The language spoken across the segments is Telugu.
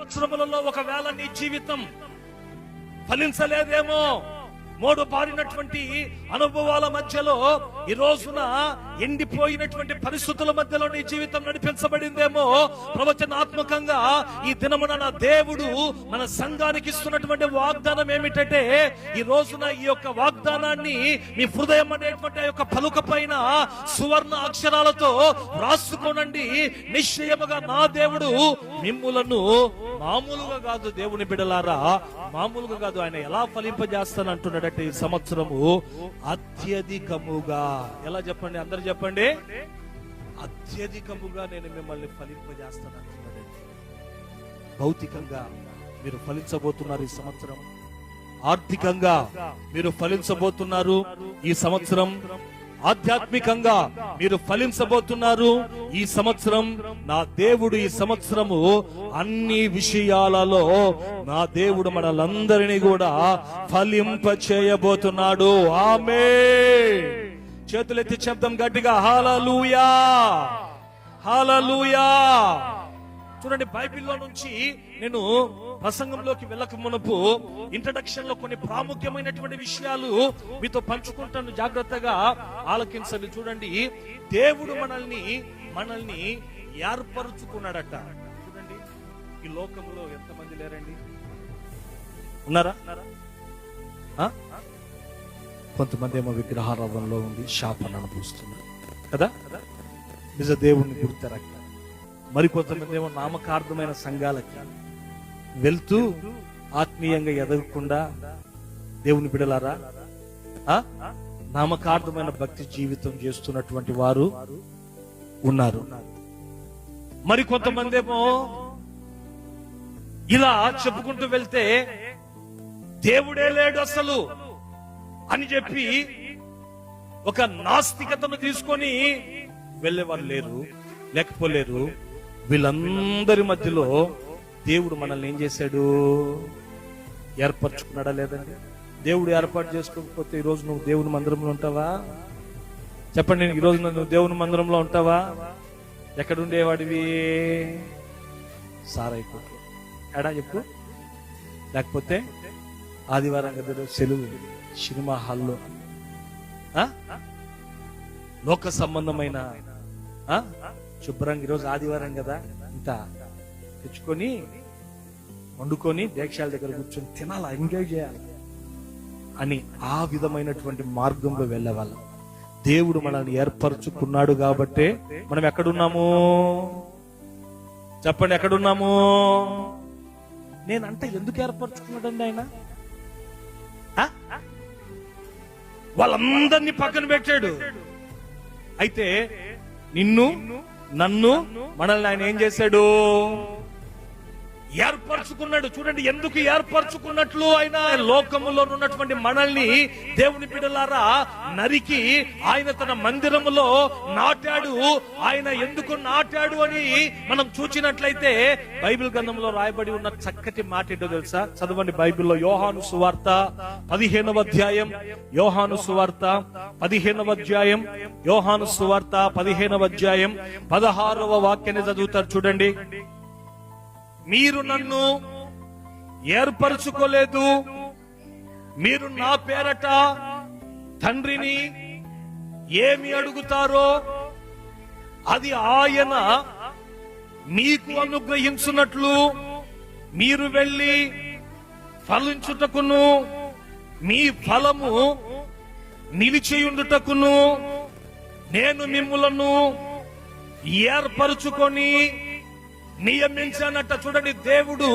సంవత్సరములలో ఒకవేళ నీ జీవితం ఫలించలేదేమో, మోడు బారినటువంటి అనుభవాల మధ్యలో ఈ రోజున ఎండిపోయినటువంటి పరిస్థితుల మధ్యలో నీ జీవితం నడిపించబడిందేమో, ప్రవచనాత్మకంగా ఈ దినమున నా దేవుడు మన సంఘానికి ఇస్తున్నటువంటి వాగ్దానం ఏమిటంటే, ఈ రోజున ఈ యొక్క వాగ్దానాన్ని మీ హృదయం అనేటువంటి యొక్క పలుక పైన సువర్ణ అక్షరాలతో రాసుకోనండి. నిశ్చయముగా నా దేవుడు మిమ్ములను మామూలుగా కాదు, దేవుని బిడ్డలారా, మామూలుగా కాదు, ఆయన ఎలా ఫలింపజేస్తానంటున్నాడంటే ఈ సంవత్సరము అత్యధికముగా. ఎలా చెప్పండి, అందరు చెప్పండి, అత్యధికముగా నేను మిమ్మల్ని ఫలింపజేస్తానంటున్నాడండి. భౌతికంగా మీరు ఫలించబోతున్నారు ఈ సంవత్సరం, ఆర్థికంగా మీరు ఫలించబోతున్నారు ఈ సంవత్సరం, ఆధ్యాత్మికంగా మీరు ఫలించబోతున్నారు ఈ సంవత్సరం. నా దేవుడు ఈ సంవత్సరము అన్ని విషయాలలో నా దేవుడు మనలందరినీ కూడా ఫలింప చేయబోతున్నాడు. ఆమేన్. చేతులెత్తి శబ్దం గట్టిగా హల్లెలూయా, హల్లెలూయా. చూడండి, బైబిల్లో నుంచి నేను ప్రసంగంలోకి వెళ్ళక మునుపు ఇంట్రడక్షన్ లో కొన్ని ప్రాముఖ్యమైనటువంటి విషయాలు మీతో పంచుకుంటాను, జాగ్రత్తగా ఆలకించండి. చూడండి, దేవుడు మనల్ని ఏర్పరుచుకున్నాడట. చూడండి, ఈ లోకంలో ఎంతమంది లేరండి, ఉన్నారా? కొంతమంది ఏమో విగ్రహారాధనలో ఉండి శాపాన్ని అనుభవిస్తున్నారు కదా, నిజ దేవుణ్ణి గుర్తెరగ. మరి కొంతమంది ఏమో నామకార్థమైన సంఘాలకి వెళ్తూ ఆత్మీయంగా ఎదగకుండా, దేవుని బిడలారా, నామకార్థమైన భక్తి జీవితం చేస్తున్నటువంటి వారు ఉన్నారు. మరి కొంతమంది ఏమో ఇలా చెప్పుకుంటూ వెళ్తే దేవుడే లేడు అసలు అని చెప్పి ఒక నాస్తికతను తీసుకొని వెళ్ళేవారు లేకపోలేరు. వీళ్ళందరి మధ్యలో దేవుడు మనల్ని ఏం చేశాడు, ఏర్పరచుకున్నాడా లేదండి? దేవుడు ఏర్పాటు చేసుకోకపోతే ఈరోజు నువ్వు దేవుని మందిరంలో ఉంటావా? చెప్పండి, ఈరోజు నువ్వు దేవుని మందిరంలో ఉంటావా? ఎక్కడుండేవాడివి? సారైపోతు ఎడా చెప్పు, లేకపోతే ఆదివారం గదిలో సెలవు, సినిమా హాల్లో, లోక సంబంధమైన శుభ్రంగా ఈరోజు ఆదివారం కదా ఇంత తెచ్చుకొని వండుకొని దేక్షాల దగ్గర కూర్చొని తినాలా, ఎంజాయ్ చేయాలి అని ఆ విధమైనటువంటి మార్గంలో వెళ్ళేవాళ్ళం. దేవుడు మనల్ని ఏర్పరచుకున్నాడు కాబట్టే మనం ఎక్కడున్నాము? చెప్పండి, ఎక్కడున్నాము? నేనంటే ఎందుకు ఏర్పరచుకున్నాడండి ఆయన? వాళ్ళందరినీ పక్కన పెట్టాడు. అయితే నిన్ను, నన్ను, మనల్ని ఆయన ఏం చేశాడు? ఏర్పరచుకున్నాడు. చూడండి, ఎందుకు ఏర్పరచుకున్నట్లు ఆయన లోకములో ఉన్నటువంటి మనల్ని, దేవుని బిడ్డలారా, నరికి ఆయన తన మందిరములో నాటాడు. ఆయన ఎందుకు నాటాడు అని మనం చూచినట్లయితే బైబిల్ గ్రంథంలో రాయబడి ఉన్న చక్కటి మాట ఏంటో తెలుసా? చదవండి, బైబిల్లో యోహాను సువార్త 15వ అధ్యాయం, యోహాను సువార్త 15వ అధ్యాయం, యోహాను సువార్త 15వ అధ్యాయం 16వ వాక్యాన్ని చదువుతారు. చూడండి, మీరు నన్ను ఏర్పరచుకోలేదు, మీరు నా పేరట తండ్రిని ఏమి అడుగుతారో అది ఆయన మీకు అనుగ్రహించున్నట్లు మీరు వెళ్ళి ఫలించుటకును మీ ఫలము నిలిచియుండుటకును నేను మిమ్ములను ఏర్పరచుకొని నియమించానట. చూడండి, దేవుడు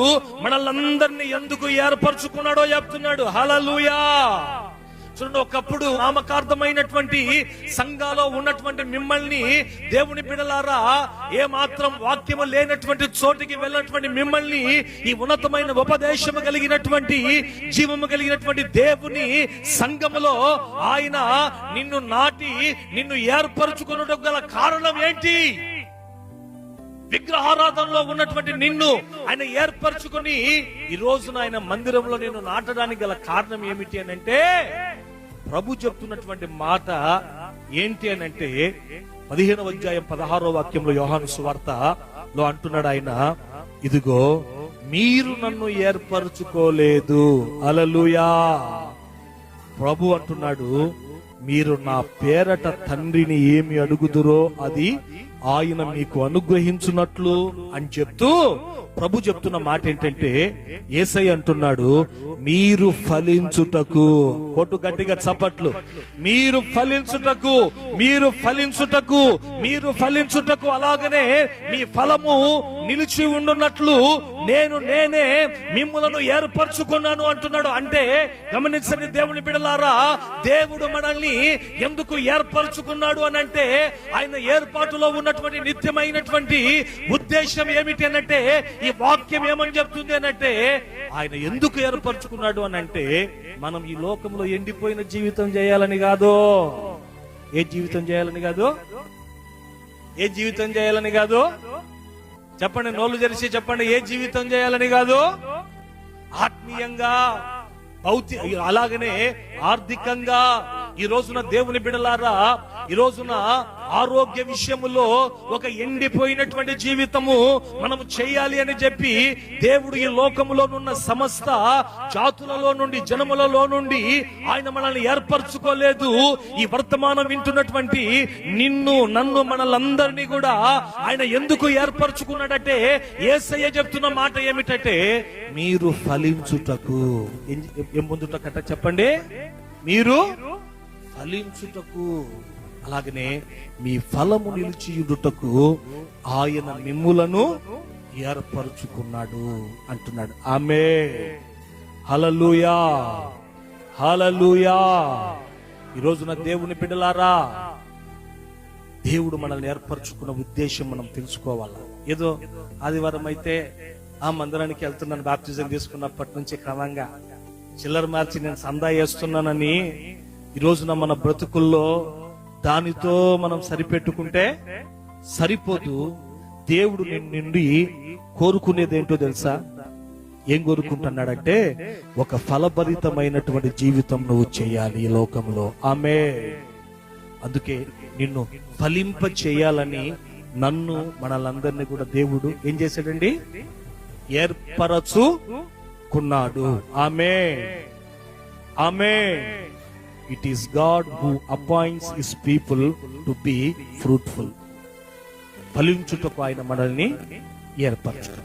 మనల్ని ఎందుకు ఏర్పరచుకున్నాడో చెప్తున్నాడు. హల్లెలూయా. చూడండి, ఒకప్పుడు నామకార్థమైనటువంటి సంఘాలో ఉన్నటువంటి మిమ్మల్ని, దేవుని బిడ్డలారా, ఏ మాత్రం వాక్యము లేనటువంటి చోటికి వెళ్ళినటువంటి మిమ్మల్ని ఈ ఉన్నతమైన ఉపదేశము కలిగినటువంటి, జీవము కలిగినటువంటి దేవుని సంఘములో ఆయన నిన్ను నాటి నిన్ను ఏర్పరచుకున్నట్టు గల కారణం ఏంటి? విగ్రహారాధనలో ఉన్నటువంటి నిన్ను ఆయన ఏర్పరచుకొని ఈ రోజున ఆయన మందిరంలో నేను నాటడానికి గల కారణం ఏమిటి అని అంటే, ప్రభు చెప్తున్నటువంటి మాట ఏంటి అని అంటే 15వ అధ్యాయం 16వ వాక్యంలో యోహాను సువార్తలో అంటున్నాడు ఆయన, ఇదిగో మీరు నన్ను ఏర్పరచుకోలేదు. హల్లెలూయా. ప్రభు అంటున్నాడు, మీరు నా పేరట తండ్రిని ఏమి అడుగుదురో అది ఆయన మీకు అనుగ్రహించున్నట్లు అని చెప్తూ ప్రభు చెప్తున్న మాట ఏంటంటే, యేసయ్య అంటున్నాడు, మీరు ఫలించుటకు, కొట్టు గట్టిగా చప్పట్లు, మీరు ఫలించుటకు, మీరు ఫలించుటకు, మీరు ఫలించుటకు, అలాగనే మీ ఫలము నిలిచి ఉండున్నట్లు నేనే మిమ్ములను ఏర్పరచుకున్నాను అంటున్నాడు. అంటే గమనించండి దేవుని బిడ్డలారా, దేవుడు మనల్ని ఎందుకు ఏర్పరచుకున్నాడు అని అంటే, ఆయన ఏర్పాటులో ఉన్నటువంటి నిత్యమైనటువంటి ఉద్దేశం ఏమిటి అనంటే, ఈ వాక్యం ఏమని చెప్తుంది అనంటే, ఆయన ఎందుకు ఏర్పరచుకున్నాడు అని అంటే, మనం ఈ లోకంలో ఎండిపోయిన జీవితం చేయాలని కాదు. ఏ జీవితం చేయాలని కాదు? ఏ జీవితం చేయాలని కాదు? చెప్పండి, నోళ్ళు తెరిచి చెప్పండి. ఏ జీవితం చేయాలని కాదు? ఆత్మీయంగా, అలాగనే ఆర్థికంగా, ఈ రోజున దేవుని బిడ్డలారా, ఈ రోజున ఆరోగ్య విషయములో ఒక ఎండిపోయినటువంటి జీవితము మనము చేయాలి అని చెప్పి దేవుడు ఈ లోకములో ఉన్న సమస్త జాతులలో నుండి, జనములలో నుండి ఆయన మనల్ని ఏర్పరచుకోలేదు. ఈ వర్తమానం వింటున్నటువంటి నిన్ను, నన్ను, మనలందరినీ కూడా ఆయన ఎందుకు ఏర్పరచుకున్నాడంటే, యేసయ్య చెప్తున్న మాట ఏమిటంటే, మీరు ఫలించుటకు. ఏం పొందుటకట చెప్పండి? మీరు ఫలించుటకు, అలాగనే మీ ఫలము నిలిచియుటకు ఆయన మిమ్ములను ఏర్పరచుకున్నాడు అంటున్నాడు. ఆమేన్. హల్లెలూయా, హల్లెలూయా. ఈ రోజున దేవుని బిడ్డలారా, దేవుడు మనల్ని ఏర్పరచుకున్న ఉద్దేశం మనం తెలుసుకోవాలా. ఏదో ఆదివారం అయితే ఆ మందిరానికి వెళ్తున్నాను, బాప్తిజం తీసుకున్నప్పటి నుంచి క్రమంగా చిల్లర మార్చి నేను సందా చేస్తున్నానని ఈ రోజున మన బ్రతుకుల్లో దానితో మనం సరిపెట్టుకుంటే సరిపోదు. దేవుడు నిన్ను కోరుకునేదేంటో తెలుసా? ఏం కోరుకుంటున్నాడంటే, ఒక ఫలభరితమైనటువంటి జీవితం నువ్వు చేయాలి ఈ లోకంలో. ఆమేన్. అందుకే నిన్ను ఫలింప చేయాలని నన్ను, మనలందరినీ కూడా దేవుడు ఏం చేశాడండి? ఏర్పరచుకున్నాడు. ఆమేన్, ఆమేన్. It is God who appoints his people to be fruitful. ఫలించుటకు ఆయన మనల్ని ఏర్పరచుకున్నాడు.